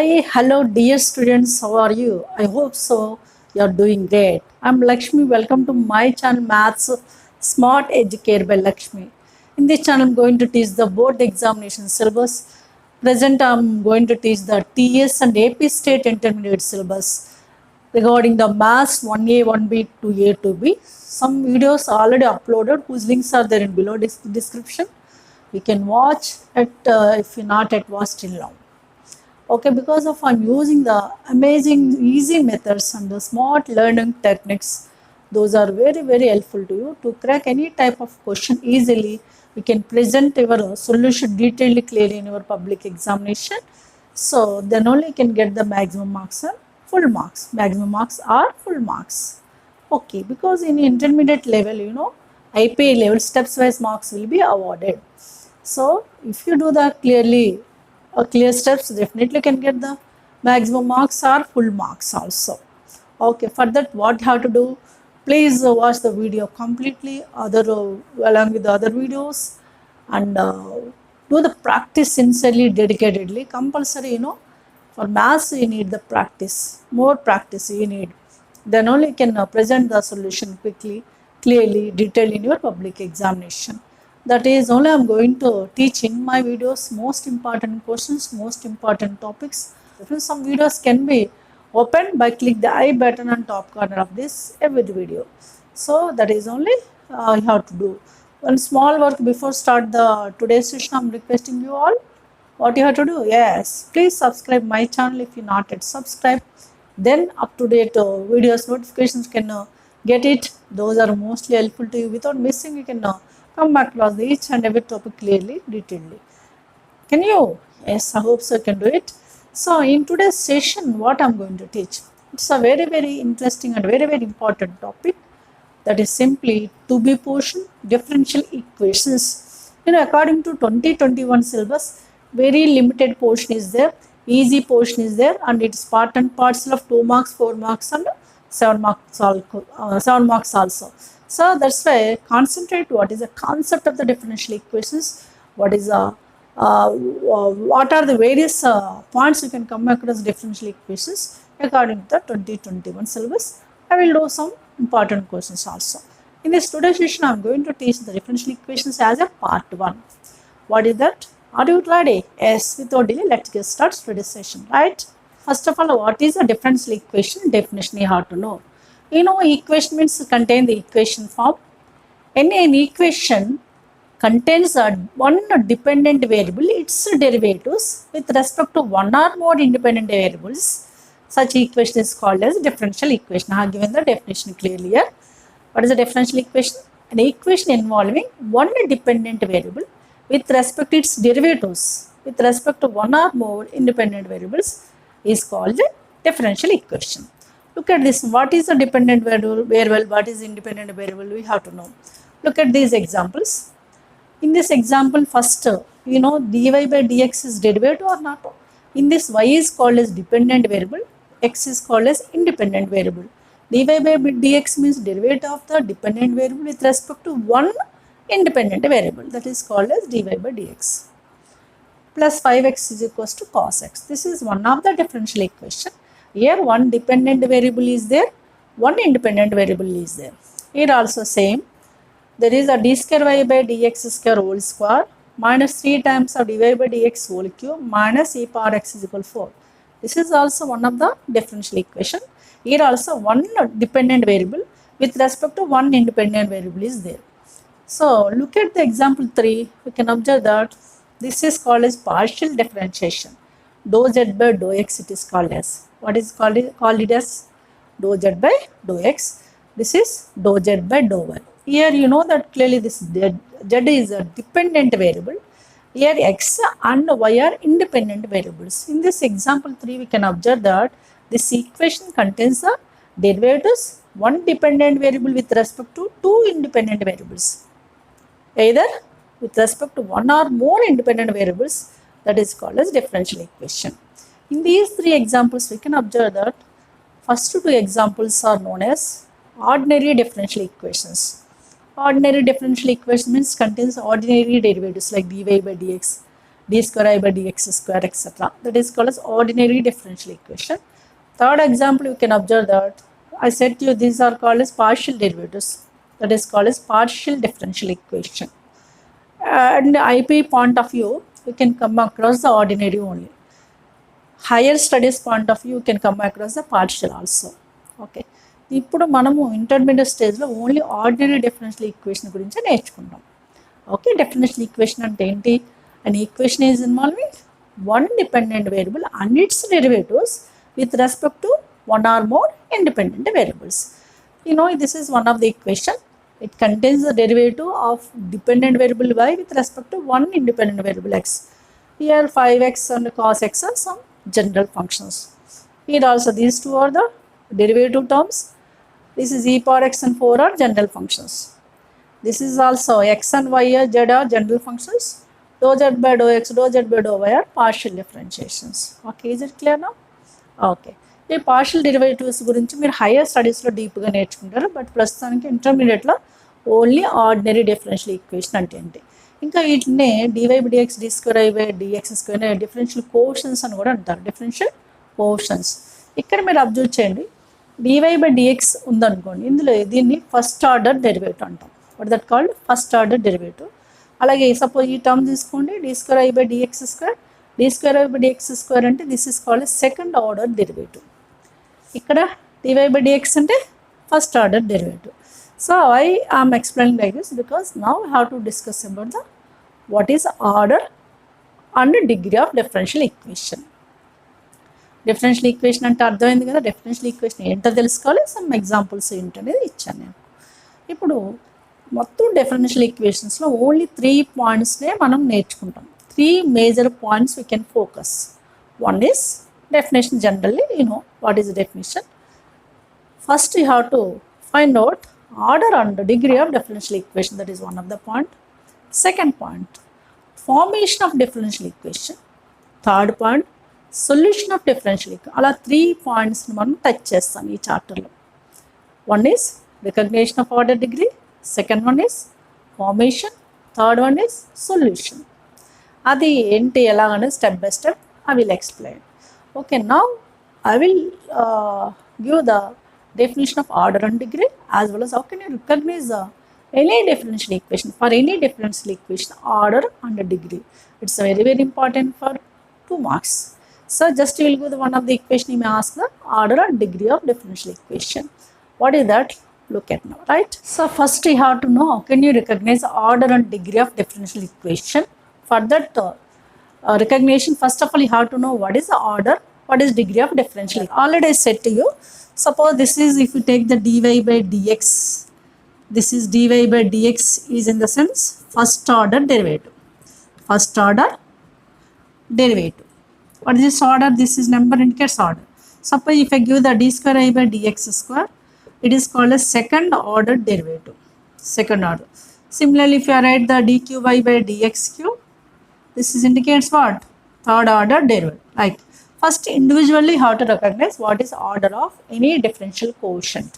Hi, hello, dear students. How are you? I hope so. You are doing great. I'm Lakshmi. Welcome to my channel, Maths Smart Educate by Lakshmi. In this channel, I'm going to teach the board examination syllabus. Present, I'm going to teach the TS and AP State Intermediate syllabus regarding the Maths 1A, 1B, 2A, 2B. Some videos are already uploaded whose links are there in below description. You can watch it if you're not at watch till now. Okay, because of I'm using the amazing easy methods and the smart learning techniques, those are very helpful to you to crack any type of question easily. You can present your solution detailedly clearly in your public examination, so then only you can get the maximum marks or full marks. Maximum marks are full marks. Okay, because in intermediate level, IPA level steps wise marks will be awarded. So if you do that clearly, clear steps, definitely can get the maximum marks or full marks also. Okay, for that what you have to do, please watch the video completely along with the other videos, and do the practice sincerely, dedicatedly, compulsory. For maths you need the practice, more practice you need, then only you can present the solution quickly, clearly, detailed in your public examination. That is only I'm going to teach in my videos most important questions, most important topics. Some videos can be opened by click the I button on top corner of this every video. So that is only you have to do. One small work before start the today's session. I'm requesting you all. What you have to do? Yes, please subscribe my channel if you not yet subscribed. Then up to date videos notifications can get it. Those are mostly helpful to you. Without missing, you can come across each and every topic clearly, detailedly. Can you? Yes, I hope so you can do it. So in today's session, what I'm going to teach, it's a very interesting and very important topic. That is simply to be portion differential equations. According to 2021 syllabus, very limited portion is there, easy portion is there, and it's part and parcel of 2 marks, 4 marks, and 7 marks, 7 marks also. So that's why concentrate what is the concept of the differential equations, what is what are the various points you can come across differential equations according to the 2021 syllabus. I will do some important questions also. In this today's session, I am going to teach the differential equations as a part 1. What is that? Are you ready? Yes, without delay, let's get started today's session, right? First of all, what is a differential equation? Definition you have to know. Equation means contain the equation form. An equation contains one dependent variable, its derivatives with respect to one or more independent variables. Such equation is called as differential equation. I have given the definition clearly here. What is a differential equation? An equation involving one dependent variable with respect to its derivatives with respect to one or more independent variables is called a differential equation. Look at this. What is a dependent variable? What is independent variable? We have to know. Look at these examples. In this example, first, dy by dx is derivative or not? In this, y is called as dependent variable, x is called as independent variable. Dy by dx means derivative of the dependent variable with respect to one independent variable, that is called as dy by dx. Plus 5x is equals to cos x. This is one of the differential equation. Here one dependent variable is there, one independent variable is there. Here also same. There is a d square y by dx square whole square minus 3 times of dy by dx whole cube minus e power x is equal to 4. This is also one of the differential equation. Here also one dependent variable with respect to one independent variable is there. So look at the example 3. We can observe that this is called as partial differentiation. Dou z by dou x it is called as. What is called it as? Dou z by dou x. This is dou z by dou y. Here you know that clearly this z is a dependent variable. Here x and y are independent variables. In this example 3, we can observe that this equation contains the derivatives, one dependent variable with respect to two independent variables, either with respect to one or more independent variables, that is called as differential equation. In these 3 examples, we can observe that first 2 examples are known as ordinary differential equations. Ordinary differential equation means contains ordinary derivatives like dy by dx, d square I by dx square etc. That is called as ordinary differential equation. Third example, you can observe that I said to you these are called as partial derivatives. That is called as partial differential equation. And IP point of view, you can come across the ordinary only. Higher studies point of view, you can come across the partial also. Okay. ఇప్పుడు మనము intermediate స్టేజ్లో only ordinary differential equation గురించి నేర్చుకుంటాం. Okay, differential equation అంటే ఏంటి? And equation is involving one dependent variable and it's derivatives with respect to one or more independent variables. You know, this is one of the equation. It contains the derivative of dependent variable y with respect to one independent variable x. Here 5x and cos x are some general functions. Here also these two are the derivative terms. This is e power x and 4 are general functions. This is also x and y are z are general functions. Dou z by dou x, dou z by dou y are partial differentiations. Okay, is it clear now? Okay, ఈ partial derivatives గురించి మీరు hire స్టడీస్లో డీప్గా నేర్చుకుంటారు. But ప్రస్తుతానికి ఇంటర్మీడియట్లో only ordinary differential equation అంటే ఏంటి, ఇంకా వీటినే dy by dx d square I by dx square differential quotients అని కూడా అంటారు. డిఫరెన్షియల్ కోషన్స్ ఇక్కడ మీరు అబ్జర్వ్ చేయండి. డివై బై డిఎక్స్ ఉందనుకోండి, ఇందులో దీన్ని ఫస్ట్ ఆర్డర్ డెరివేటివ్ అంటాం. What that called first order derivative. అలాగే సపోజ్ ఈ టర్మ్ తీసుకోండి, d square I by dx square, d square by dx square అంటే this is called as second order derivative. ఇక్కడ dy by dx అంటే first order derivative. So I am explaining like this because now we have to discuss about the what is order and degree of differential equation. Differential equation అంటే అర్థమైంది కదా. differential equation ఏంటో తెలుసుకోవాలి. Some examples ఏంటనేది ఇచ్చాను నేను. ఇప్పుడు మొత్తం differential equationsలో ఓన్లీ 3 పాయింట్స్నే మనం నేర్చుకుంటాం. 3 major points we can focus. One is definition. Generally, you know what is the definition. First, you have to find out order and degree of differential equation. That is one of the point. Second point, formation of differential equation. Third point, solution of differential equation. Ala 3 points మనం touch చేస్తాం ఈ చాప్టర్లో. One is recognition of order degree. Second one is formation. Third one is solution. అది ఏంటి ఎలాగనే step by step I will explain. Okay, now I will give the definition of order and degree as well as how can you recognize any differential equation. For any differential equation, order and degree, it's very very important for 2 marks. So just you will go the one of the equation, you may ask the order and degree of differential equation. What is that? Look at now, right? So first you have to know how can you recognize order and degree of differential equation. For that recognition, first of all, you have to know what is the order, what is degree of differential. Already I said to you, suppose this is, if you take the dy by dx, this is dy by dx is in the sense first order derivative. First order derivative. What is this order? This is number indicates order. Suppose if I give the d square I by dx square, it is called a second order derivative. Second order. Similarly, if you write the d cube y by dx cube, this is indicates what? Third order derivative. Like first individually how to recognize what is order of any differential quotient.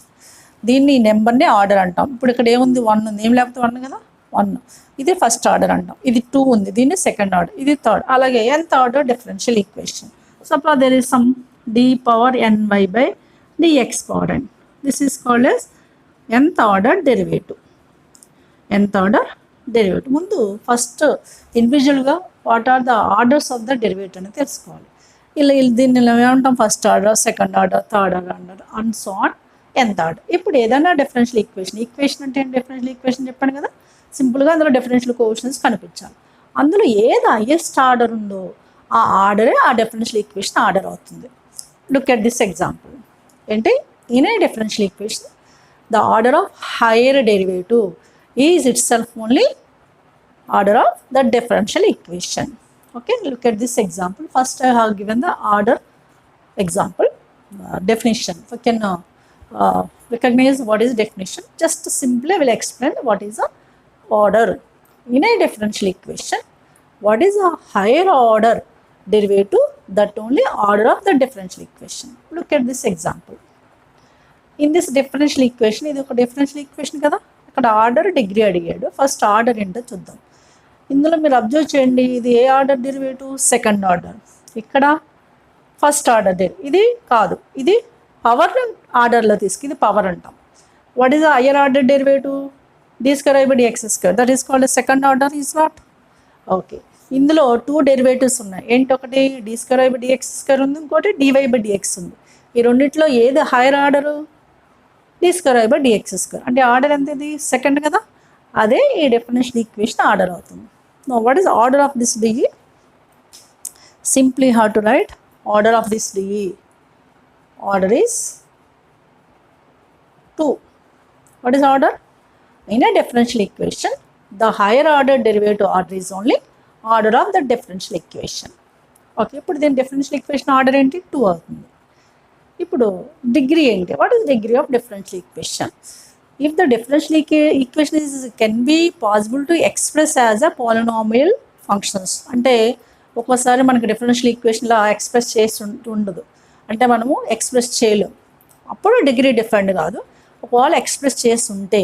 దీన్ని నెంబర్నే order అంటాం. ఇప్పుడు ఇక్కడ ఏముంది 1 ఉంది, ఏం లేకపోతే 1 కదా 1, ఇది ఫస్ట్ ఆర్డర్ అంటాం. ఇది 2 ఉంది, దీన్ని సెకండ్ ఆర్డర్, ఇది థర్డ్. అలాగే nth order differential equation. Suppose there is some d power ny by dx power n. This is called as nth order derivative. nth order derivative. ముందు ఫస్ట్ ఇండివిజువల్గా what are the orders of the derivative అని తెలుసుకోవాలి. ఇలా దీన్ని ఏమంటాం, first order, second order, third order and so on nth order. ఇప్పుడు ఏదైనా differential equation అంటే డిఫరెన్షియల్ ఈక్వేషన్ చెప్పాను కదా, సింపుల్గా అందులో డిఫరెన్షియల్ కోషన్స్ కనిపించాలి. అందులో ఏది హైయెస్ట్ ఆర్డర్ ఉందో ఆ ఆర్డరే ఆ డిఫరెన్షియల్ ఈక్వేషన్ ఆర్డర్ అవుతుంది. Look at this example. ఏంటి, in a differential equation the order of higher derivative is itself only order of the differential equation. Okay, look at this example. First I have given the order example definition. We can recognize what is definition. Just simply I will explain what is a order in a differential equation. What is a higher order derivative? That only order of the differential equation. Look at this example. In this differential equation, ఇది ఒక differential equation కదా, అక్కడ order degree అడిగాడు. First order ఏంటో చూద్దాం. ఇందులో మీరు observe చేయండి, ఇది ఏ ఆర్డర్ డెరివేటివ్? Second order. ఇక్కడ ఫస్ట్ ఆర్డర్ డెరివేటివ్. ఇది కాదు, ఇది పవర్ ఆర్డర్లో తీసుకు, ఇది పవర్ అంటాం. What is the higher order derivative? d square by dx square, that is called second order, is not? Okay, ఇందులో 2 డెరివేటివ్స్ ఉన్నాయి. ఏంటి? ఒకటి d square by dx square ఉంది, ఇంకోటి dy by dx ఉంది. ఈ రెండిట్లో ఏది higher order? d square by dx square. అంటే ఆర్డర్ ఎంత? ఇది సెకండ్ కదా, అదే ఈ డిఫరెన్షియల్ ఈక్వేషన్ ఆర్డర్ అవుతుంది. No, what is order of this dE? Simply have to write order of this dE. Order is 2. What is order? In a differential equation, the higher order derivative order is only order of the differential equation. Okay, ఇప్పుడు దీని differential equation order ఏంటి? 2 అవుతుంది. ఇప్పుడు degree ఏంటి? What is degree of differential equation? If the differential equation can be possible to express as a polynomial functions, అంటే ఒక్కోసారి మనకి differential equationలో express చేసి ఉండదు, అంటే మనము ఎక్స్ప్రెస్ చేయలేము, అప్పుడు డిగ్రీ డిఫరెంట్ కాదు. ఒకవేళ ఎక్స్ప్రెస్ చేసి ఉంటే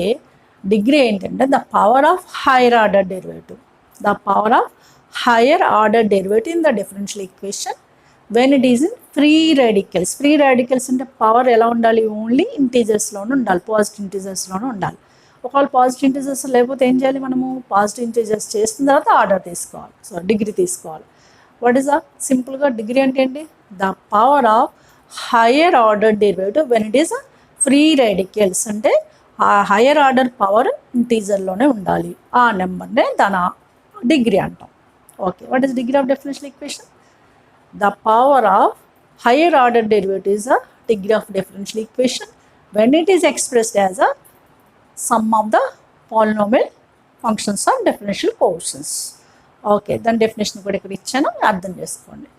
డిగ్రీ ఏంటంటే the power of higher order derivative. The power of higher order derivative in the differential equation when it is in free radicals. Free radicals అంటే పవర్ ఎలా ఉండాలి? ఓన్లీ ఇంటీజర్స్లోనే ఉండాలి, పాజిటివ్ ఇంటీజర్స్లోనే ఉండాలి. ఒకవేళ పాజిటివ్ ఇంటీజర్స్ లేకపోతే ఏం చేయాలి? మనము పాజిటివ్ ఇంటీజర్స్ చేసిన తర్వాత ఆర్డర్ తీసుకోవాలి, సో డిగ్రీ తీసుకోవాలి. వాట్ ఈస్ ద సింపుల్గా డిగ్రీ అంటే ఏంటి? The power of higher order derivative when it is free radicals, అంటే ఆ హైయర్ ఆర్డర్ పవర్ ఇంటీజర్లోనే ఉండాలి, ఆ నెంబర్నే దాని డిగ్రీ అంటాం. Okay, what is degree of differential equation? The power of higher order derivative is the degree of differential equation when it is expressed as a sum of the polynomial functions of differential coefficients. Okay, దాని definition కూడా ఇక్కడ ఇచ్చాను, అర్థం చేసుకోండి.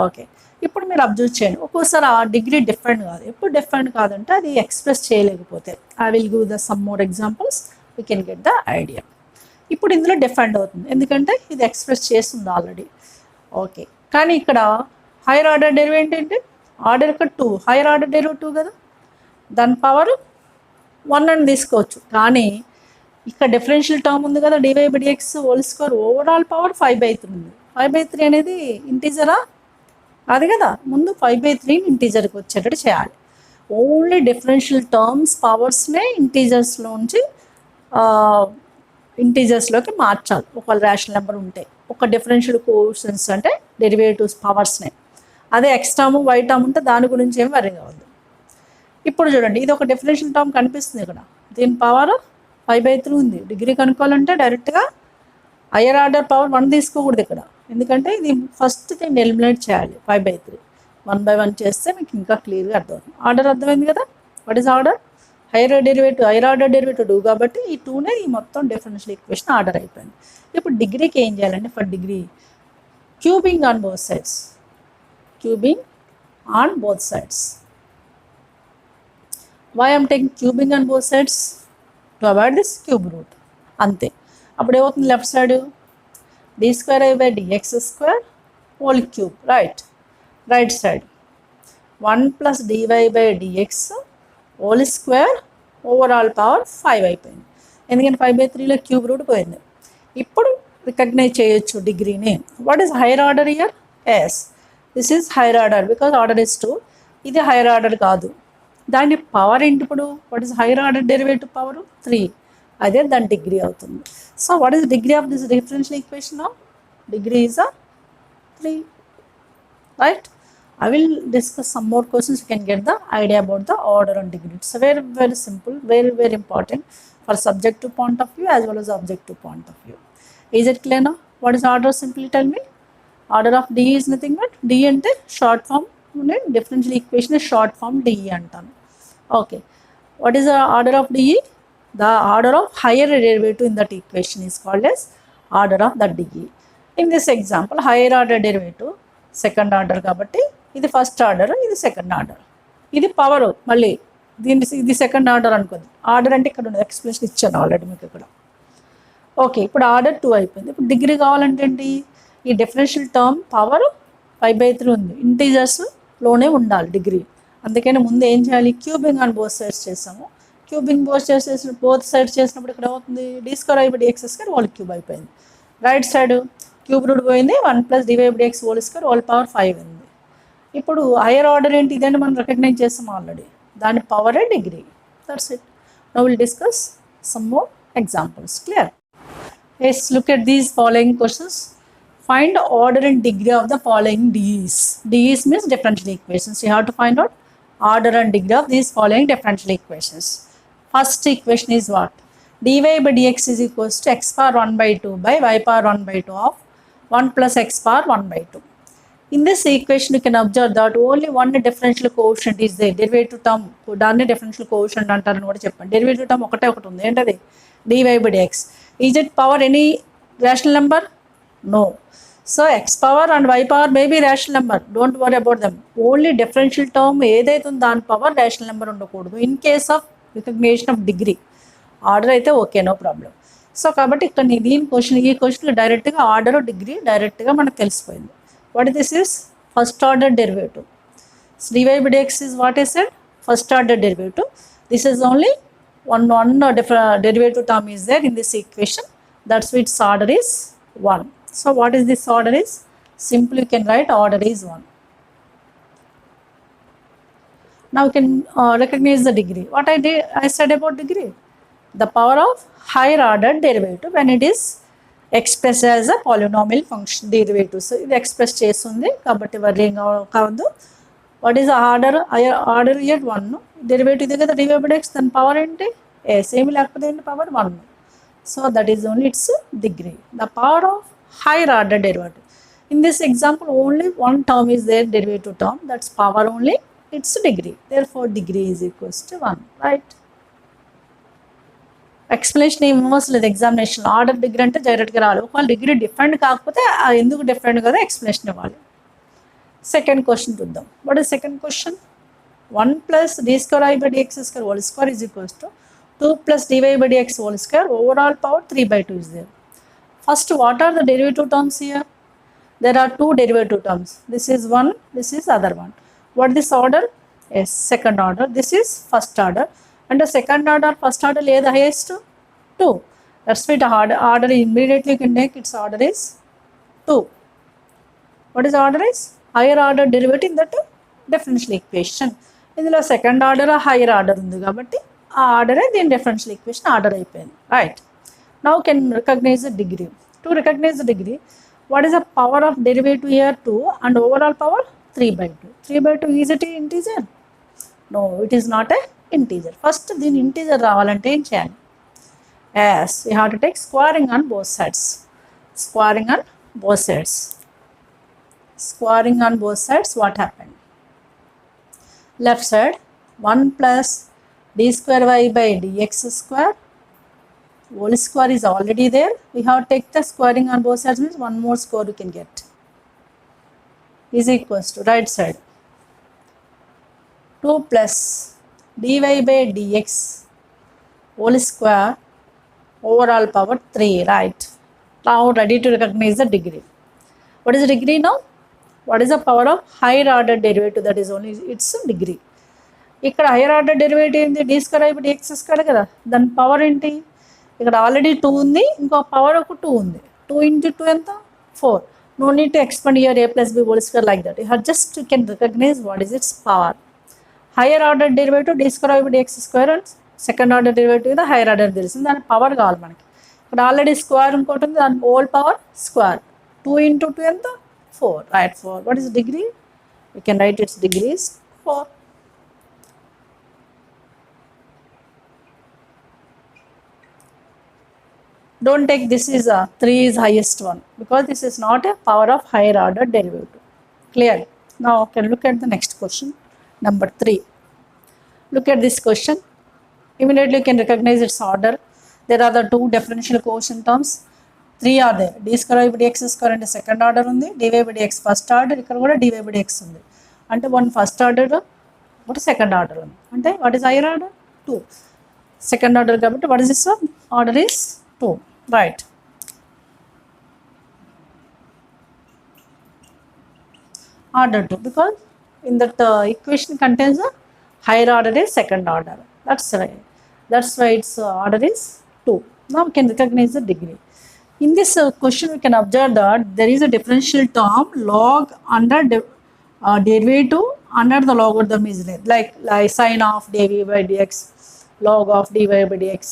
Okay, ఇప్పుడు మీరు observe చేయండి, ఒక్కోసారి ఆ డిగ్రీ డిఫరెంట్ కాదు. ఎప్పుడు డిఫరెంట్ కాదంటే అది ఎక్స్ప్రెస్ చేయలేకపోతే. I will give the sum more examples, we can get the idea. ఇప్పుడు ఇందులో డిఫరెంట్ అవుతుంది, ఎందుకంటే ఇది ఎక్స్ప్రెస్ చేస్తుంది ఆల్రెడీ. ఓకే, కానీ ఇక్కడ హైయర్ ఆర్డర్ డెరివేటివ్ ఏంటి? ఆర్డర్ ఇక్కడ 2, హైయర్ ఆర్డర్ డెరివేటివ్ కదా, దాని పవర్ 1 అని తీసుకోవచ్చు. కానీ ఇక్కడ డిఫరెన్షియల్ టర్మ్ ఉంది కదా, dy by dx whole square, overall power 5/3 ఉంది. 5/3 అనేది ఇంటీజరా? అది కదా, ముందు 5/3 ఇంటీజర్కి వచ్చేటట్టు చేయాలి. ఓన్లీ డిఫరెన్షియల్ టర్మ్స్ పవర్స్నే ఇంటీజర్స్లోంచి ఇంటీజర్స్లోకి మార్చాలి ఒకవేళ రేషనల్ నెంబర్ ఉంటే. ఒక డిఫరెన్షియల్ కోఎఫిషియెంట్స్ అంటే డెరివేటివ్స్ పవర్స్నే. అదే ఎక్స్ టర్మ్ వై టర్మ్ ఉంటే దాని గురించి ఏమి వరీ కావద్దు. ఇప్పుడు చూడండి, ఇది ఒక డిఫరెన్షియల్ టర్మ్ కనిపిస్తుంది ఇక్కడ, దీని పవర్ 5/3 ఉంది. డిగ్రీ కనుక్కోవాలంటే డైరెక్ట్గా హయ్యర్ ఆర్డర్ పవర్ 1 తీసుకోకూడదు ఇక్కడ, ఎందుకంటే ఇది ఫస్ట్ దీన్ని ఎలిమినేట్ చేయాలి. 5/3 1 by 1 చేస్తే మీకు ఇంకా క్లియర్గా అర్థమవుతుంది. ఆర్డర్ అర్థమైంది కదా. What is order? Higher order derivative 2 కాబట్టి ఈ 2నే ఈ మొత్తం డిఫరెన్షియల్ ఈక్వేషన్ ఆర్డర్ అయిపోయింది. ఇప్పుడు డిగ్రీకి ఏం చేయాలంటే, for degree cubing on both sides. Cubing on both sides. Why I'm taking cubing on both sides? To avoid this cube root. అంతే. అప్పుడు ఏమవుతుంది? Left side d square by dx square whole cube, right side 1 plus dy by dx whole square overall power 5 అయిపోయింది, ఎందుకంటే 5/3లో cube root పోయింది. ఇప్పుడు recognize చేయొచ్చు డిగ్రీని. What is higher order here? Yes, this is higher order because order is 2. ఇది higher order కాదు, దాని power ఏంటి ఇప్పుడు? What is higher order derivative power? 3, అదే దాని డిగ్రీ అవుతుంది. So what is degree of this differential equation? Of degree is 3, right? I will discuss some more questions. You can get the idea about the order and degree. It's very, very simple, very, very important for subjective point of view as well as objective point of view. Is it clear now? What is order? Simply tell me. Order of D is nothing but D ante short form, differential equation is short form DE antanu. Okay. What is the order of DE? The order of higher derivative in that equation is called as order of the DE. In this example, higher order derivative second order kabatti ఇది first order, ఇది second order, ఇది power మళ్ళీ దీన్ని ఇది second order అనుకోండి. Order అంటే ఇక్కడ ఉండదు, ఎక్స్ప్రెషన్ ఇచ్చాను ఆల్రెడీ మీకు ఇక్కడ. ఓకే, ఇప్పుడు ఆర్డర్ 2 అయిపోయింది. ఇప్పుడు డిగ్రీ కావాలంటే ఏంటి? ఈ డిఫరెన్షియల్ టర్మ్ పవర్ 5/3 ఉంది, ఇంటీజర్స్లోనే ఉండాలి డిగ్రీ. అందుకని ముందు ఏం చేయాలి? క్యూబింగ్ ఆన్ బోత్ సైడ్స్ చేసాము. క్యూబింగ్ బోత్ సైడ్స్ చేసినప్పుడు ఇక్కడ ఏమవుతుంది? d² by dx² whole cube అయిపోయింది. రైట్ సైడ్ క్యూబ్ రూట్ పోయింది, 1 plus dy by dx whole square whole power 5 ఉంది. ఇప్పుడు హైయర్ ఆర్డర్ ఏంటి, ఇదంటే మనం రికగ్నైజ్ చేస్తాం ఆల్రెడీ, దాని పవరే degree. That's it. Now will discuss some more examples. Clear? Yes, look at these following questions. Find order and degree of the following DEs. DEs means differential equations. You have to find out order and degree of these following differential equations. First equation is what? dy by dx is equals to x power 1 by 2 by y power 1 by 2 of 1 plus x power 1 by 2. In this equation, you can observe that only one differential coefficient is there. Derivative term, దాన్ని differential coefficient అంటారని కూడా చెప్పండి. Derivative term ఒకటే ఉంది, ఏంటది? dy by dx. Is it power any rational number? No. So x power and y power may be rational number. Don't worry about them. Only differential term ఏదైతే ఉందో దాని power rational number ఉండకూడదు. In case of recognition of degree, order అయితే okay, no problem. So కాబట్టి ఇక్కడ దీని ఈ question డైరెక్ట్గా ఆర్డర్ డిగ్రీ డైరెక్ట్గా మనకు తెలిసిపోయింది. What this is first order derivative. dy by dx is what I said, first order derivative. This is only one derivative term is there in this equation. That's why its order is 1. So what is this order is? Simply you can write order is 1. Now you can recognize the degree. What I said about degree? The power of higher order derivative when it is expressed as a polynomial function derivative. So ఇది express చేస్తుంది కాబట్టి worry కావద్దు. What is the order? Order here 1. Derivative is the dy by dx, then power ఏంటి? Same లేకపోతే ఏంటి power 1. So that is only its degree. The power of higher order derivative. In this example, only one term is there, derivative term. That's power only, its degree. Therefore, degree is equals to 1. Right? Explanation ఏమవసరం లేదు examination. Order degree అంటే డైరెక్ట్గా రావాలి. ఒకవేళ degree different కాకపోతే ఎందుకు different కదా explanation ఇవ్వాలి. Second question చూద్దాం. What is second question? 1 plus d square I by dx square whole square is equals to 2 plus dy by dx whole square, overall power 3 by 2 is there. First, what are the derivative terms here? There are two derivative terms. This is one, this is other one. What is this order? Yes, second order. This is first order. And the second order, first order is the highest 2. That's why the order immediately you can take its order is 2. What is the order is? Higher order derivative in that differential equation. ఇందులో second order higher order ఉంది కాబట్టి ఆ ఆర్డరే దీని differential equation order అయిపోయింది. Right. Now can recognize the degree. To recognize the degree, what is the power of derivative here 2 and overall power 3 by 2. 3 by 2 is it integer? No, it is not a integer. First దీని integer రావాలంటే ఏం చేయాలి? Yes, you have to take squaring on both sides. Squaring on both sides. Squaring on both sides, what happened? Left side 1 plus d square y by dx square whole square is already there. We have to take the squaring on both sides, means one more square you can get, is equals to right side 2 plus dy by dx whole square overall power 3. Right. Now ready to recognize the degree. What is the degree now? What is the power of higher order derivative? That is only its degree. ఇక్కడ higher order derivative ఏంటి? D square by dx square కదా, దాని power ఏంటి? ఇక్కడ already 2 ఉంది, ఇంకో power ఒక 2 ఉంది. 2 into 2 ఎంత? 4. No need to expand here a plus b whole square like that. You have just you can recognize what is its power. Higher order derivative d square by dx square and second order derivative the higher order తెలిసింది, దాని power కావాలి మనకి. ఇక్కడ already square ఇంకోటి ఉంది, దాని whole power square. 2 into 2 ఎంత? 4. Right, 4. What is the degree? We can write its degree is 4. Don't take this is 3 is highest one, because this is not a power of higher order derivative. Clear? Now can look at the next question, number 3. Look at this question. Immediately you can recognize its order. There are the two differential quotient terms. 3 are there. d square by dx square అంటే second order ఉంది, dy by dx first order, ఇక్కడ కూడా dy by dx ఉంది. అంటే one first order ఒకటి second order ఉంది. అంటే what is higher order? 2. Second order కాబట్టి what is this order is 2. Right. Order 2, because in that equation contains a higher order is second order. That's why its order is 2. Now we can recognize the degree. In this question, we can observe that there is a differential term log under derivative under the logarithm is there, like sine of dv by dx, log of dy by dx,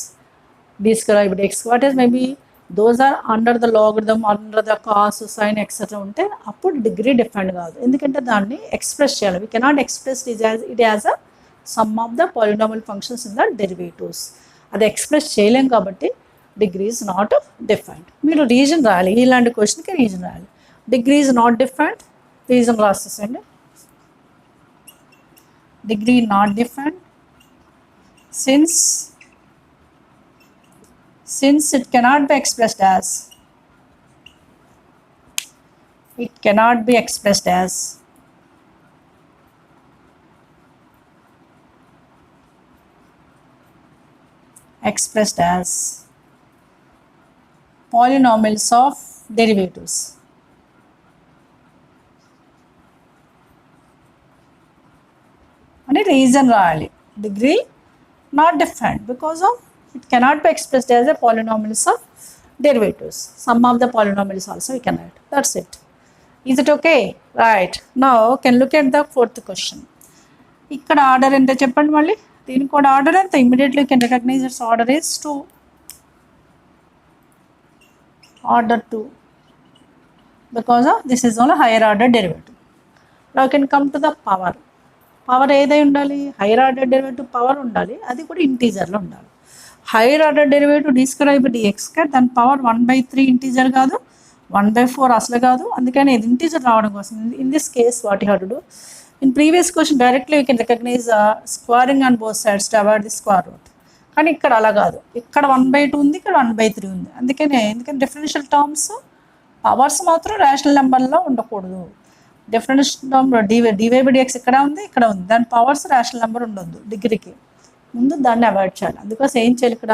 d square by dx. What is maybe those are under the logarithm, under the cos, sine, etc. ఉంటే అప్పుడు degree different కాదు, ఎందుకంటే దాన్ని express చేయాలి. We cannot express it as a sum of the polynomial functions in the derivatives. అది express చేయలేం కాబట్టి degree is not different. మీరు రీజన్ రాయాలి, ఇలాంటి క్వశ్చన్కి రీజన్ రాయాలి. Degree is not different, reason రాసేసండి. Degree not different since it cannot be expressed as polynomials of derivatives. And reason రాయాలి. Degree not different because of it cannot be expressed as a polynomials of derivatives. Sum of the polynomials also we can write. That's it. Is it okay? Right. Now can look at the fourth question. ఇక్కడ order ఎంత చెప్పండి మళ్ళీ. దీనికి కూడా order ఎంత? Immediately can recognize its order is 2. Order 2 because of this is only higher order derivative. Now can come to the power. Power ఏదై ఉండాలి? Higher order derivative power ఉండాలి, అది కూడా ఇంటీజర్లో ఉండాలి. Higher order derivative d square by dx square, దాని power 1/3 integer కాదు, 1/4 అసలు కాదు, అందుకని ఇది ఇంటీజర్ రావడం కోసం in this case what you have to do. In previous question directly you can recognize squaring on both sides to avoid the square root. కానీ ఇక్కడ అలా కాదు, ఇక్కడ 1/2 ఉంది, ఇక్కడ 1/3 ఉంది. ఎందుకని డిఫరెన్షియల్ టర్మ్స్ పవర్స్ మాత్రం రేషనల్ నెంబర్లో ఉండకూడదు. Differential term dy by dx ఇక్కడ ఉంది, ఇక్కడ ఉంది, దాని పవర్స్ రేషనల్ నెంబర్ ఉండొద్దు డిగ్రీకి ముందు, దాన్ని అవాయిడ్ చేయాలి. అందుకోసం ఏం చేయాలి, ఇక్కడ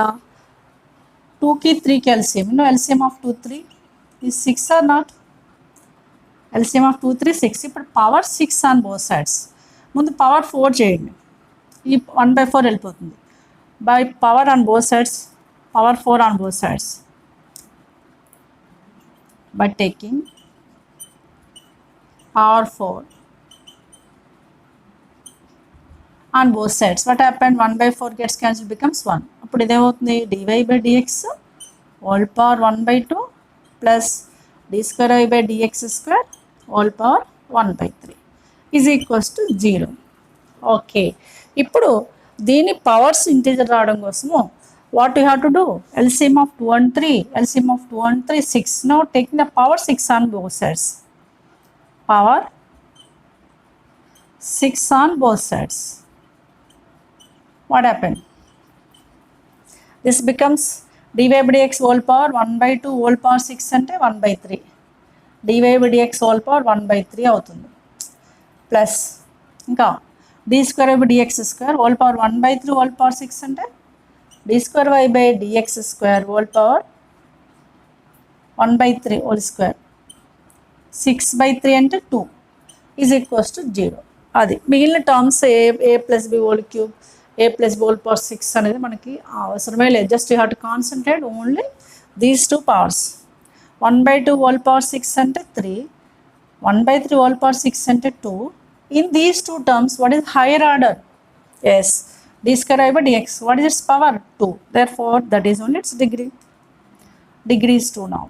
2కి 3కి ఎల్సిఎం. ఎల్సిఎం ఆఫ్ 2 3 ఈ 6 ఆర్ నాట్? LCM of 2 3 6. ఇప్పుడు పవర్ 6 ఆన్ బోత్ సైడ్స్. ముందు పవర్ 4 చేయండి, ఈ 1/4 వెళ్ళిపోతుంది. By power on both sides, power 4 on both sides by taking power 4 on both sides. What happened? 1/4 gets cancelled, becomes 1. అప్పుడు ఇదేమవుతుంది? dy by dx all power 1/2 plus d square y by dx square all power 1/3 is equals to 0. Okay, ఇప్పుడు దీని powers integer రావడం కోసము what you have to do? LCM of 2 and 3, LCM of 2 and 3 6. Now taking the power 6 on both sides, power 6 on both sides. What happened? This becomes dy by dx whole power 1/2 whole power 6 అంటే 1/3. dy by dx whole power 1/3 అవుతుంది. Plus ఇంకా d square by dx square whole power 1/3 whole power 6 అంటే d square y by dx square whole power 1/3 whole square 6/3 అంటే 2 is equals to 0. అది మిగిలిన terms a plus b whole cube, a plus b whole power 6 అనేది మనకి అవసరమే లేదు. Just you have to concentrate only these 2 powers. 1/2 whole power 6 అంటే 3, 1/3 whole power 6 అంటే 2. In these 2 terms what is higher order? Yes, d square y by dx. What is its power? 2. Therefore that is only its degree. Degree is 2 now.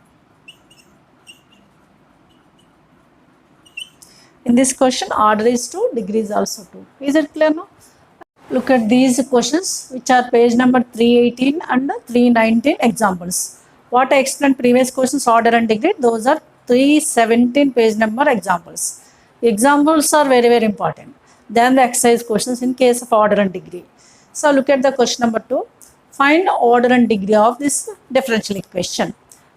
In this question order is 2, degree is also 2. Is it clear now? Look at these questions which are page number 318 and 319 examples. What I explained previous questions order and degree, those are 317 page number examples. Examples are very very important than the exercise questions in case of order and degree. So look at the question number 2. Find order and degree of this differential equation.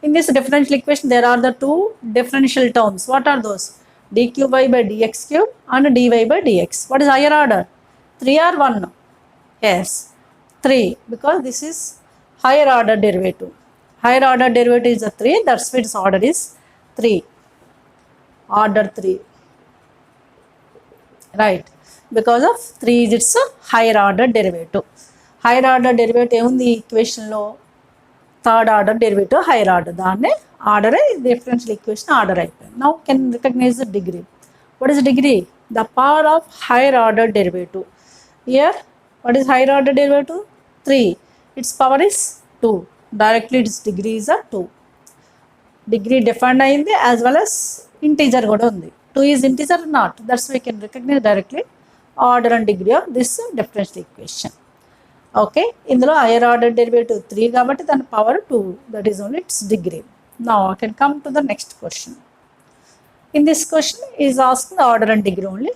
In this differential equation there are the 2 differential terms. What are those? d cube y by dx cube and dy by dx. What is higher order? 3 or 1? Yes, 3, because this is higher order derivative. Higher order derivative is a 3, that's why its order is 3. Order 3. Right, because of 3 is its higher order derivative. Higher order derivative ఏముంది ఈక్వేషన్లో? Third order derivative higher order, దాన్నే ఆర్డరే differential equation order అయిపోయింది. Now can recognize the degree. What is degree? The power of higher order derivative. Here, what is higher order derivative? 3. Its power is 2. Directly its degree is a 2. Degree defined అయింది as well as integer కూడా ఉంది. 2 is integer or not? That's why we can recognize directly order and degree of this differential equation. Okay, ఇందులో higher order derivative 3 కాబట్టి దాని power 2. That is only its degree. Now I can come to the next question. In this question is asking the order and degree only.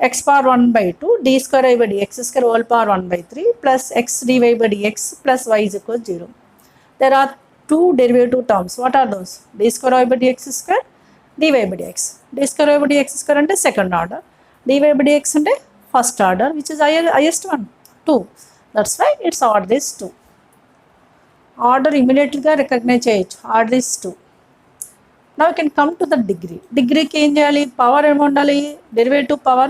X power 1 by 2 d square y by dx square whole power 1 by 3 plus x dy by dx plus y is equal to 0. There are two derivative terms. What are those? D square y by dx square, dy by dx. D square y by dx square ante second order, dy by dx ante first order, which is highest one, 2. That's why its order is 2. Order immediately ga recognize cheyochu. Order is 2. Now we can come to the degree. Degree ki em cheyali? Power em undali? Derivative power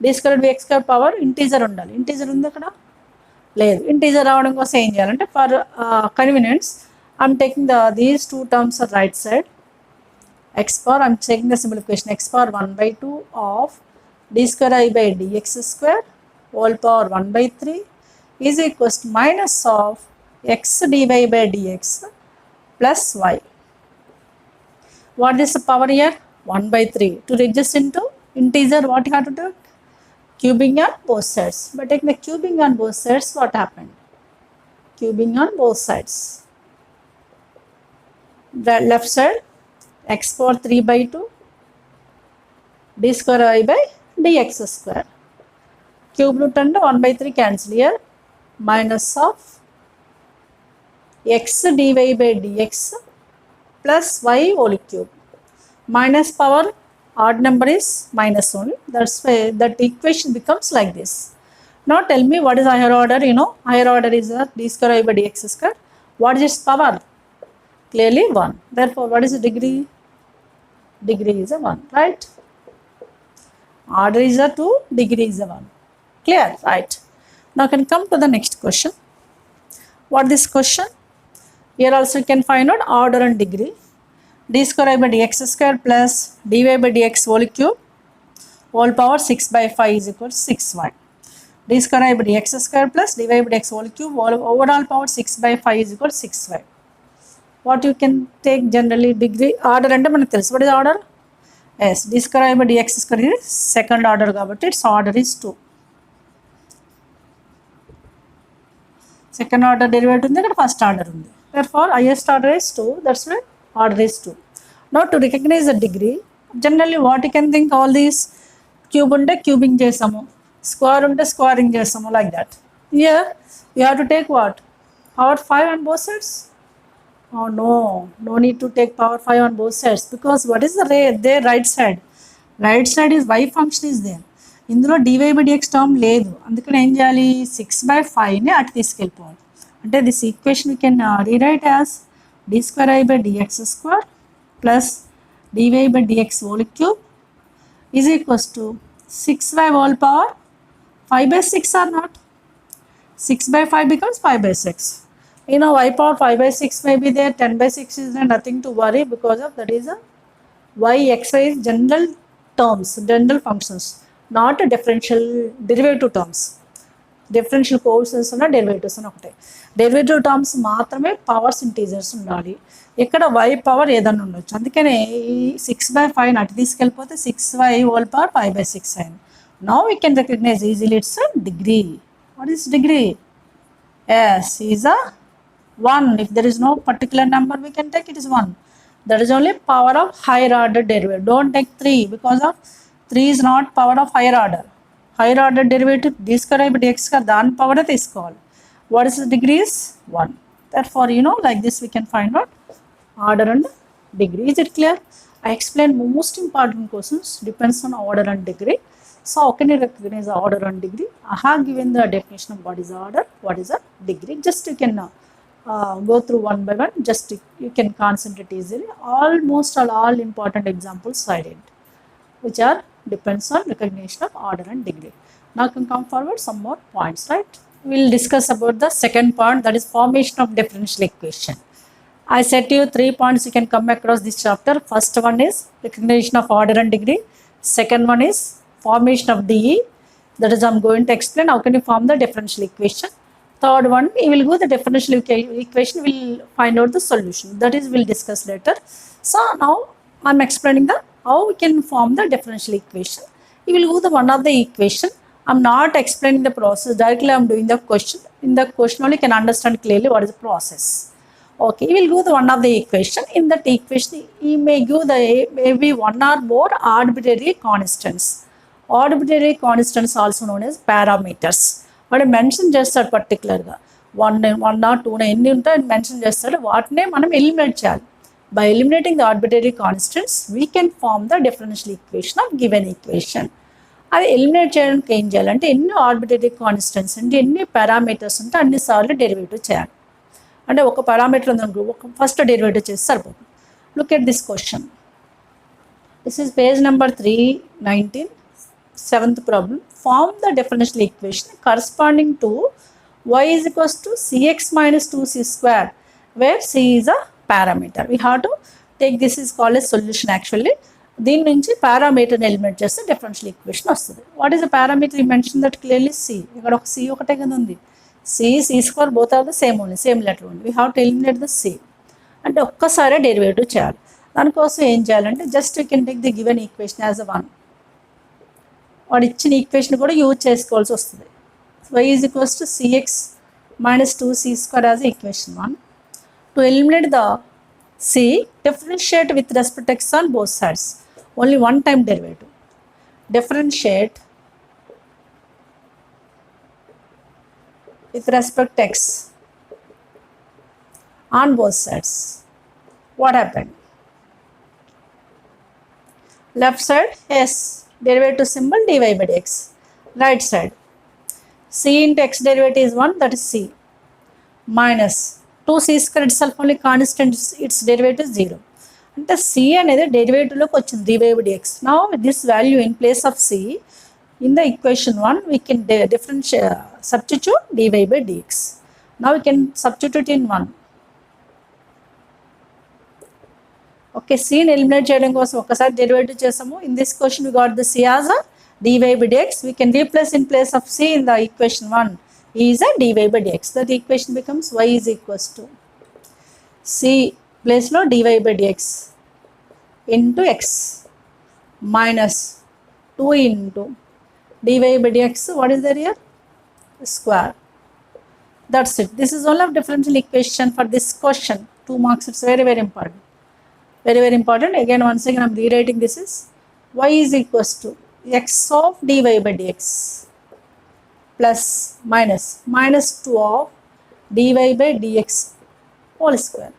d square by x square power integer undali. Integer undi akkada? Ledu. Integer రావడం కోసం ఏం చేయాలంటే for convenience I'm taking these two terms are right side. X power, I'm taking the simplification, x power 1 by 2 of d square I by dx square whole power 1 by 3 is equals to minus of x dy by dx plus y. What is the power here? 1 by 3. To reduce into integer, what you have to do? Cubing on both sides. By taking the cubing on both sides, what happened? Cubing on both sides. The left side, x power 3 by 2 d square y by dx square. Cube root and 1 by 3 cancel here. Minus of x dy by dx plus y whole cube. Minus power, odd number is minus only. That's why that equation becomes like this. Now tell me what is higher order. You know, higher order is d square y by dx square. What is its power? Clearly 1. Therefore, what is the degree? Degree is a 1, right? Order is a 2, degree is a 1. Clear, right? Now can come to the next question. What is this question? Here also you can find out order and degree. D square y by dx square plus dy by dx whole cube whole power 6 by 5 is equal to 6y. D square y by dx square plus dy by dx whole cube overall power 6 by 5 is equal to 6y. What you can take generally degree order ante manaku telusu. What is order? Yes, d square y by dx square is second order kabatti its order is 2. Second order derivative undi, ikkada first order undi. Therefore highest order is 2. That's why order is 2. Now to recognize the degree, generally what you can think, all these cube unte cubing chesamu, square unte squaring chesamu, like that. Here you have to take what? Power 5 on both sides? Oh no need to take power 5 on both sides, because what is their right side? Right side is y function is there. ఇందులో dy by dx term లేదు, అందుకని ఏం చేయాలి? 6 by 5ని అటు తీసుకెళ్ళిపోవాలి. అంటే this equation we can rewrite as d square y by dx square plus dy by dx whole cube is equals to 6y whole power 5 by 6 or not? 6 by 5 becomes 5 by 6. You know, y power 5 by 6 may be there, 10 by 6 is there, nothing to worry, because of that is a y xy is general terms, general functions, not a differential derivative terms. Differential coefficients ఉన్న derivatives అని ఒకటే. Derivative terms మాత్రమే powers integers ఉండాలి. ఇక్కడ y power ఏదన్నా ఉండొచ్చు. అందుకనే ఈ 6 by 5 అటు తీసుకెళ్ళిపోతే 6y whole power 5 by 6 అయింది. Now we can recognize easily its degree. What is degree? Yes, is a 1. If there is no particular number, we can take it is 1. That is only power of higher order derivative. Don't take 3, because of 3 is not power of higher order. Higher order derivative d square by dx ka దాని power తీసుకోవాలి. What is the degree is 1. Therefore, you know, like this we can find out order and degree. Is it clear? I explained most important questions depends on order and degree. So how can you recognize order and degree? I have given the definition of what is order, what is a degree. Just you can go through one by one. Just you can concentrate easily. Almost all important examples I did, which are depends on recognition of order and degree. Now can come forward some more points, right? We will discuss about the second point, that is formation of differential equation. I said to you 3 points you can come across this chapter. First one is recognition of order and degree. Second one is formation of DE. That is, I'm going to explain how can you form the differential equation. Third one, we will go the differential equation, we'll find out the solution. That is, we'll discuss later. So now I'm explaining the how we can form the differential equation. We will go the one of the equation. I'm not explaining the process directly. I'm doing the question. In the question only you can understand clearly what is the process. Okay, we will go the one of the equation. In that equation, you may give the maybe one or more arbitrary constants. Arbitrary constants also known as parameters. వాడు mention చేస్తాడు పర్టికులర్గా one not two ఎన్ని ఉంటాయని mention చేస్తాడు. వాటినే మనం eliminate చేయాలి. By eliminating the arbitrary constants we can form the differential equation of given equation. అది ఎలిమినేట్ చేయడానికి ఏం చేయాలంటే ఎన్ని ఆర్బిటరీ కాన్స్టెంట్స్ అంటే ఎన్ని పారామీటర్స్ ఉంటే అన్నిసార్లు డెరివేటివ్ చేయాలి. అంటే ఒక పారామీటర్ ఉందనుకో ఒక ఫస్ట్ డెరివేటివ్ చేసి సరిపోతుంది. Look at this question. This is page number 319. Seventh problem, form the differential equation corresponding to y is equals to cx minus 2c square, where c is a parameter. We have to take this is called as solution actually. దీని నుంచి పారామీటర్ని eliminate చేస్తే differential equation వస్తుంది. What is the parameter? You mention that clearly C. ఇక్కడ ఒక C ఒకటే కదా ఉంది. C square both are the same only, same letter ఉంది. We have to eliminate the C. అంటే ఒక్కసారి డెరివేటివ్ చేయాలి. దానికోసం ఏం చేయాలంటే just you can take the given equation as a one. వాడు ఇచ్చిన ఈక్వేషన్ కూడా యూజ్ చేసుకోవాల్సి వస్తుంది. y is equals to cx minus 2c square as equation 1. To eliminate the c, differentiate with respect to x on both sides. Only one time derivative. Differentiate with respect to x on both sides. What happened? Left side, yes. Derivative symbol dy by dx. Right side, c into x derivative is 1, that is c, minus 2c square itself only constant, its derivative is 0. అంటే c అనేది డెరివేటివ్లోకి వచ్చింది dy by dx. Now with this value in place of c in the equation 1 we can substitute dy by dx. Now we can substitute in 1. Okay, సీని eliminate చేయడం కోసం ఒకసారి derivative చేసాము. In this question we got the c as a dy by dx. We can replace in place of c in the equation 1 is a dy by dx. That equation becomes y is equals to c place lo dy by dx into x minus 2 into dy by dx. What is there here? Square. That's it. This is all of differential equation for this question. 2 marks. It's very very important. Very very important. Again once again I'm rewriting this is y is equals to x of dy by dx plus minus 2 of dy by dx whole square.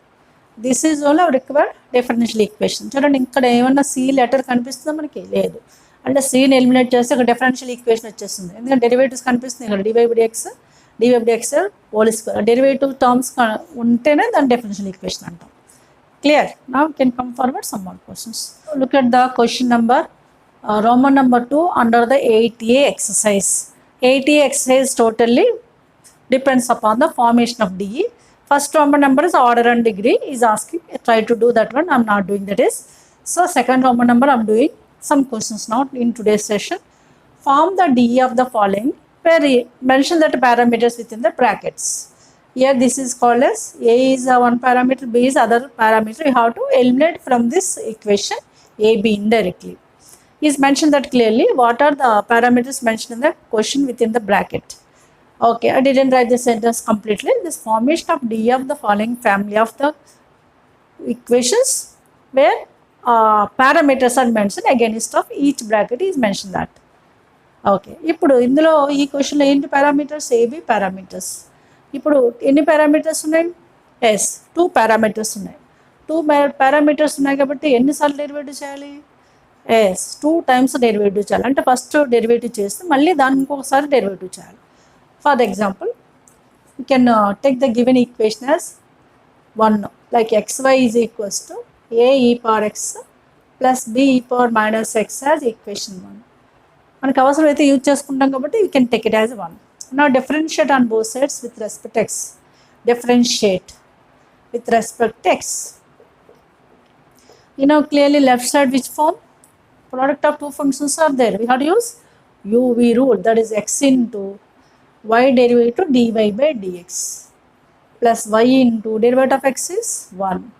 This is all our required differential equation. చూడండి ఇక్కడ ఏమన్నా C letter కనిపిస్తుందా? మనకి లేదు. అంటే సిని eliminate చేస్తే ఒక డిఫరెన్షియల్ ఈక్వేషన్ వచ్చేస్తుంది. ఎందుకంటే డెరివేటివ్స్ కనిపిస్తుంది ఇక్కడ dy by dx whole square. Derivative terms ఉంటేనే దాని డిఫరెన్షియల్ ఈక్వేషన్ అంటాం. Clear? Now we can come forward some more questions. Look at the question number Roman number 2 under the 8A exercise. 8A exercise totally depends upon the formation of DE. First Roman number is order and degree is asking. Try to do that one. I'm not doing that is. So second Roman number I'm doing some questions now in today's session. Form the DE of the following. Mention that parameters within the brackets. Here this is called as a is one parameter, b is other parameter. You have to eliminate from this equation a b indirectly. Is mentioned that clearly what are the parameters mentioned in the question within the bracket. Okay, I didn't write the sentence completely. This formation of d of the following family of the equations where parameters are mentioned against of each bracket is mentioned that. Okay, ఇప్పుడు ఇందులో ఈ క్వశ్చన్లో ఏంటి parameters? AB parameters. ఇప్పుడు ఎన్ని parameters ఉన్నాయి? Yes, 2 parameters ఉన్నాయి. 2 parameters ఉన్నాయి కాబట్టి ఎన్నిసార్లు డెరివేటివ్ చేయాలి? ఎస్, 2 times డెరివేటివ్ చేయాలి. అంటే ఫస్ట్ డెరివేటివ్ చేస్తే మళ్ళీ దానికి ఇంకొకసారి డెరివేటివ్ చేయాలి. For example you can take the given equation as 1 like xy is equals to a e power x plus b e power minus x as equation 1. మనకు అవసరమైతే use చేసుకుంటాం కాబట్టి you can take it as 1. Now differentiate on both sides with respect to x. Differentiate with respect to x. You know clearly left side which form? Product of two functions are there. We have to use UV rule, that is x into y derivative dy by dx plus y into derivative of x is 1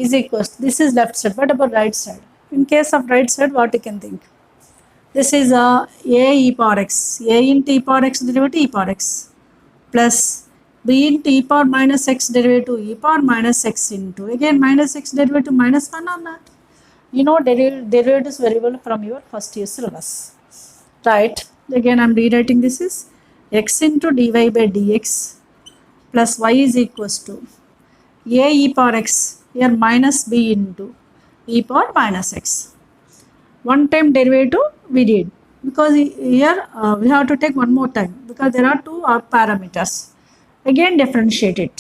is equals to, this is left side. What about right side? In case of right side, what you can think? This is a e power x, a into e power x derivative e power x plus b into e power minus x derivative e power minus x into again minus x derivative minus 1 or not? You know derivatives very well from your first year syllabus, right? Again I am rewriting, this is x into dy by dx plus y is equals to a e power x here minus b into e power minus x. One time derivative we did because here we have to take one more time because there are two parameters. Again differentiate it.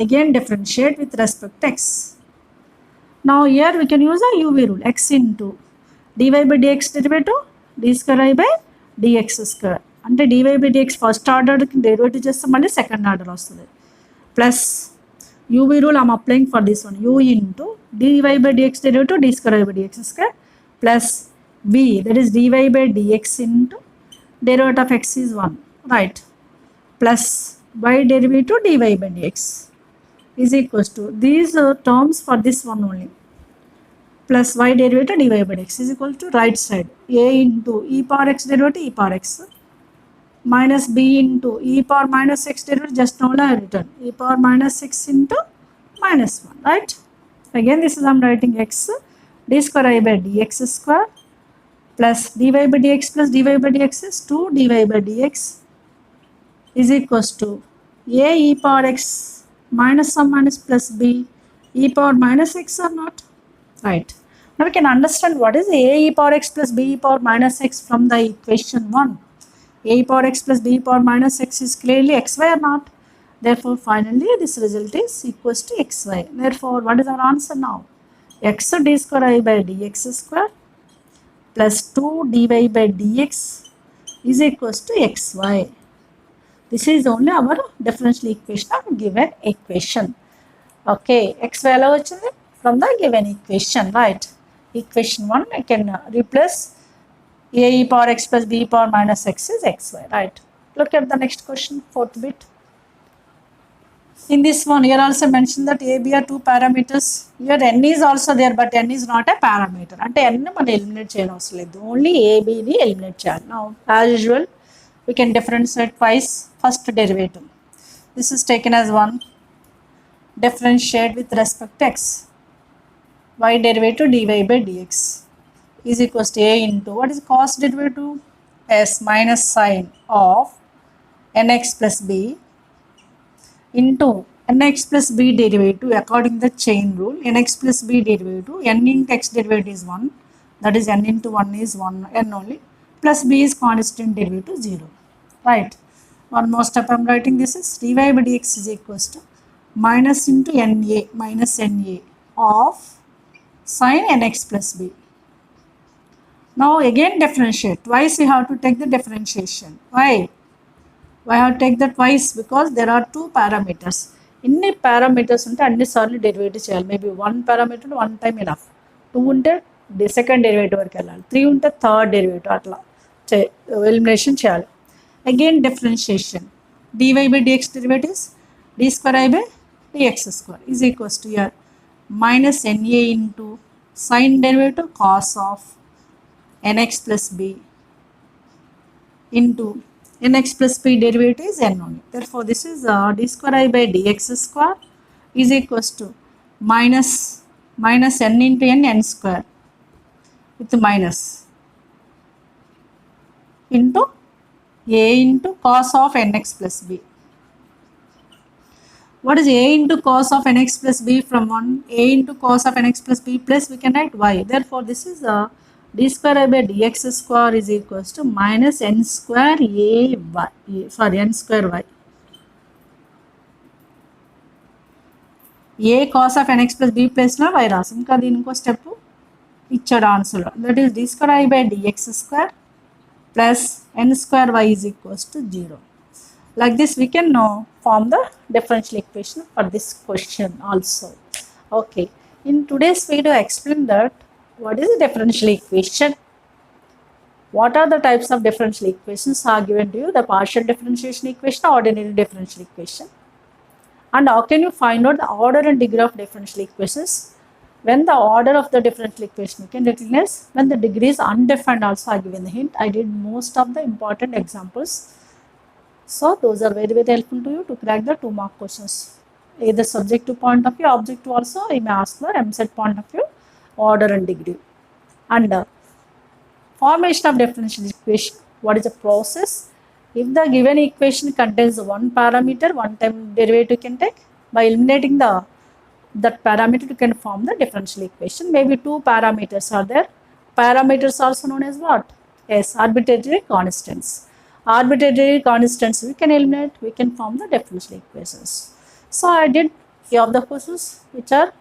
Again differentiate with respect to x. Now here we can use a UV rule, x into dy by dx derivative d square I by dx square. అంటే dy by dx first ఆర్డర్కి derivative చేస్తే మళ్ళీ second order వస్తుంది plus UV rule I am applying for this one, u into dy by dx derivative d square I by dx square plus v, that is dy by dx into derivative of x is 1, right, plus y derivative dy by dx is equals to these terms for this one only plus y derivative dy by dx is equal to right side a into e power x derivative e power x minus b into e power minus x derivative, just now I written e power minus x into minus 1, right? Again this is I am writing x d square I by dx square plus dy by dx plus dy by dx is 2 dy by dx is equals to a e power x minus some minus plus b e power minus x or not, right? Now we can understand what is a e power x plus b e power minus x from the equation 1. A e power x plus b e power minus x is clearly xy or not? Therefore finally this result is equals to xy. Therefore what is our answer now? X d square I by dx square plus 2 dy by dx is equals to xy. This is only our differential equation of given equation. Okay, xy ఎలా వచ్చింది? From the given equation, right? Equation 1 I can replace a e power x plus b e power minus x is xy, right? Look at the next question, fourth bit. In this one here also mentioned that a b are two parameters. Here n is also there but n is not a parameter. అంటే n మనం eliminate చేయడం అవసరం లేదు, only a b ని eliminate చేయాలి. Now as usual we can differentiate twice. First derivative, this is taken as 1, differentiate with respect to x, y derivative dy by dx is equals to a into what is cos derivative s minus sine of nx plus b into nx plus b derivative according to the chain rule. Nx plus b derivative n into x derivative is 1, that is n into 1 is 1 n only, plus b is constant derivative 0, right? One more step I am writing, this is dy by dx is equals to minus into na minus na of sine nx plus b. Now again differentiate, twice we have to take the differentiation. Why I have to take that twice? Because there are two parameters. ఇన్ని parameters ఉంటే అన్నిసార్లు derivative చేయాలి. Maybe 1 parameter 1 time enough, 2 ఉంటే second derivative వరకు వెళ్ళాలి, 3 ఉంటే third derivative, అట్లా elimination చేయాలి. Again differentiation, dy by dx derivatives d square I by dx square is equals to here minus na into sine derivative cos of nx plus b into nx plus b derivative is n only. Therefore this is d square I by dx square is equals to minus n into n square with minus into a into cos of nx plus b. What is a into cos of nx plus b from 1? A into cos of nx plus b plus we can write y. Therefore this is d square I by dx square is equals to minus n square n square y. A cos of nx plus b plus లో y రాసాం, ఇంకా దీని ఇంకో step ఇచ్చాడు ఆన్సర్లో, that is d square I by dx square plus n square y is equals to 0. Like this, we can form the differential equation for this question also. Okay. In today's video, I explain that what is a differential equation. What are the types of differential equations are given to you? The partial differentiation equation, ordinary differential equation. And how can you find out the order and degree of differential equations? When the order of the differential equation you can recognize, when the degree is undefined also are given the hint. I did most of the important examples. So those are very, very helpful to you to crack the 2-mark questions. Either subjective point of view, objective also, you may ask the MSET point of view, order and degree. And formation of differential equation, what is the process? If the given equation contains one parameter, one time derivative can take. By eliminating that parameter, you can form the differential equation. Maybe 2 parameters are there. Parameters also known as what? Yes, arbitrary constants. Arbitrary constants we can eliminate, we can form the differential equations. So I did few of the questions which are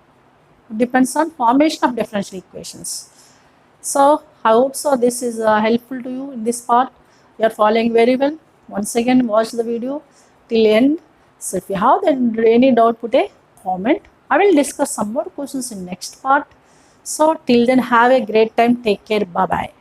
depends on formation of differential equations. So I hope so this is helpful to you in this part. You are following very well. Once again, watch the video till end. So if you have any doubt, put a comment. I will discuss some more questions in next part. So till then, have a great time. Take care. Bye bye.